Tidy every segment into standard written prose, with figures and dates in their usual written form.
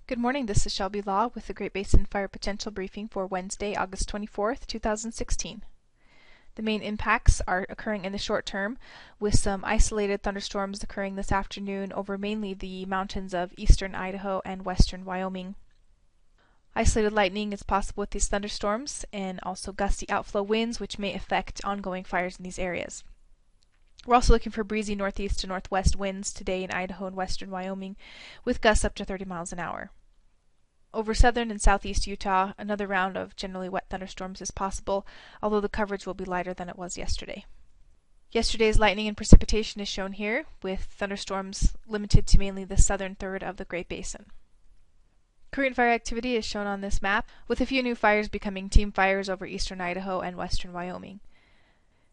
Good morning, this is Shelby Law with the Great Basin Fire Potential Briefing for Wednesday, August 24th, 2016. The main impacts are occurring in the short term, with some isolated thunderstorms occurring this afternoon over mainly the mountains of eastern Idaho and western Wyoming. Isolated lightning is possible with these thunderstorms, and also gusty outflow winds, which may affect ongoing fires in these areas. We're also looking for breezy northeast to northwest winds today in Idaho and western Wyoming, with gusts up to 30 miles an hour. Over southern and southeast Utah, another round of generally wet thunderstorms is possible, although the coverage will be lighter than it was yesterday. Yesterday's lightning and precipitation is shown here, with thunderstorms limited to mainly the southern third of the Great Basin. Current fire activity is shown on this map, with a few new fires becoming team fires over eastern Idaho and western Wyoming.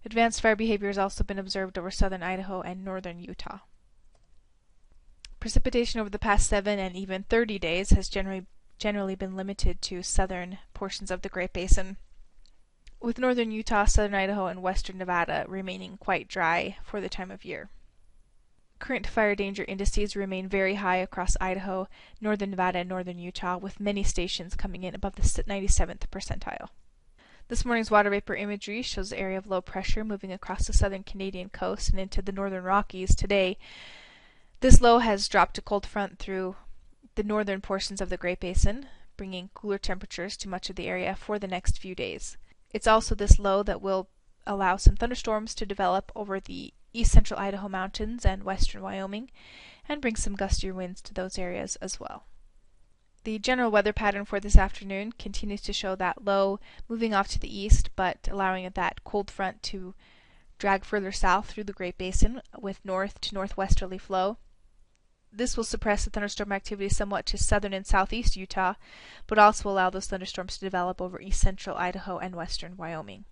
Advanced fire behavior has also been observed over southern Idaho and northern Utah. Precipitation over the past 7 and even 30 days has generally been limited to southern portions of the Great Basin, with northern Utah, southern Idaho, and western Nevada remaining quite dry for the time of year. Current fire danger indices remain very high across Idaho, northern Nevada, and northern Utah, with many stations coming in above the 97th percentile. This morning's water vapor imagery shows the area of low pressure moving across the southern Canadian coast and into the northern Rockies today. This low has dropped a cold front through the northern portions of the Great Basin, bringing cooler temperatures to much of the area for the next few days. It's also this low that will allow some thunderstorms to develop over the east central Idaho mountains and western Wyoming, and bring some gustier winds to those areas as well. The general weather pattern for this afternoon continues to show that low moving off to the east, but allowing that cold front to drag further south through the Great Basin with north to northwesterly flow. This will suppress the thunderstorm activity somewhat to southern and southeast Utah, but also allow those thunderstorms to develop over east central Idaho and western Wyoming.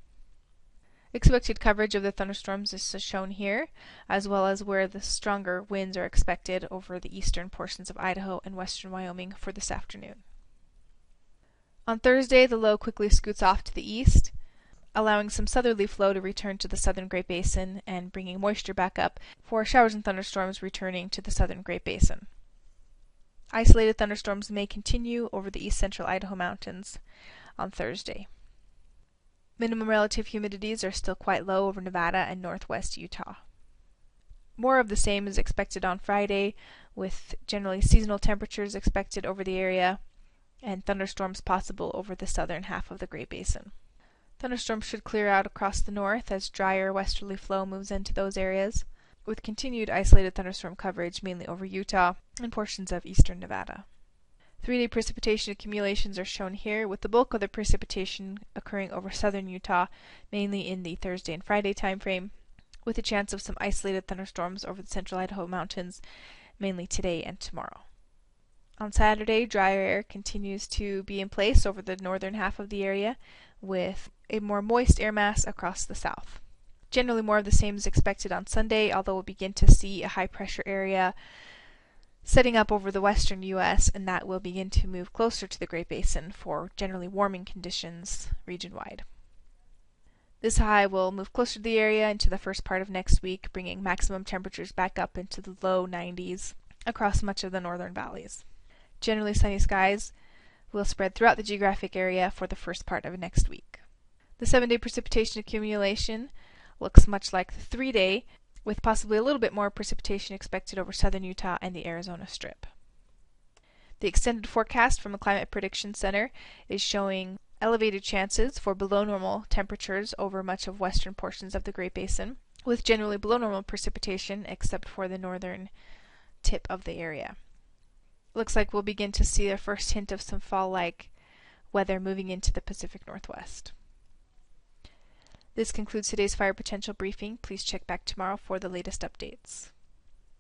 Expected coverage of the thunderstorms is shown here, as well as where the stronger winds are expected over the eastern portions of Idaho and western Wyoming for this afternoon. On Thursday, the low quickly scoots off to the east, allowing some southerly flow to return to the southern Great Basin and bringing moisture back up for showers and thunderstorms returning to the southern Great Basin. Isolated thunderstorms may continue over the east central Idaho mountains on Thursday. Minimum relative humidities are still quite low over Nevada and northwest Utah. More of the same is expected on Friday, with generally seasonal temperatures expected over the area and thunderstorms possible over the southern half of the Great Basin. Thunderstorms should clear out across the north as drier westerly flow moves into those areas, with continued isolated thunderstorm coverage mainly over Utah and portions of eastern Nevada. 3-day precipitation accumulations are shown here, with the bulk of the precipitation occurring over southern Utah, mainly in the Thursday and Friday time frame, with a chance of some isolated thunderstorms over the central Idaho mountains, mainly today and tomorrow. On Saturday, drier air continues to be in place over the northern half of the area, with a more moist air mass across the south. Generally more of the same is expected on Sunday, although we'll begin to see a high pressure area setting up over the western U.S., and that will begin to move closer to the Great Basin for generally warming conditions region-wide. This high will move closer to the area into the first part of next week, bringing maximum temperatures back up into the low 90s across much of the northern valleys. Generally sunny skies will spread throughout the geographic area for the first part of next week. The 7-day precipitation accumulation looks much like the 3-day, with possibly a little bit more precipitation expected over southern Utah and the Arizona Strip. The extended forecast from the Climate Prediction Center is showing elevated chances for below normal temperatures over much of western portions of the Great Basin, with generally below normal precipitation except for the northern tip of the area. Looks like we'll begin to see the first hint of some fall-like weather moving into the Pacific Northwest. This concludes today's fire potential briefing. Please check back tomorrow for the latest updates.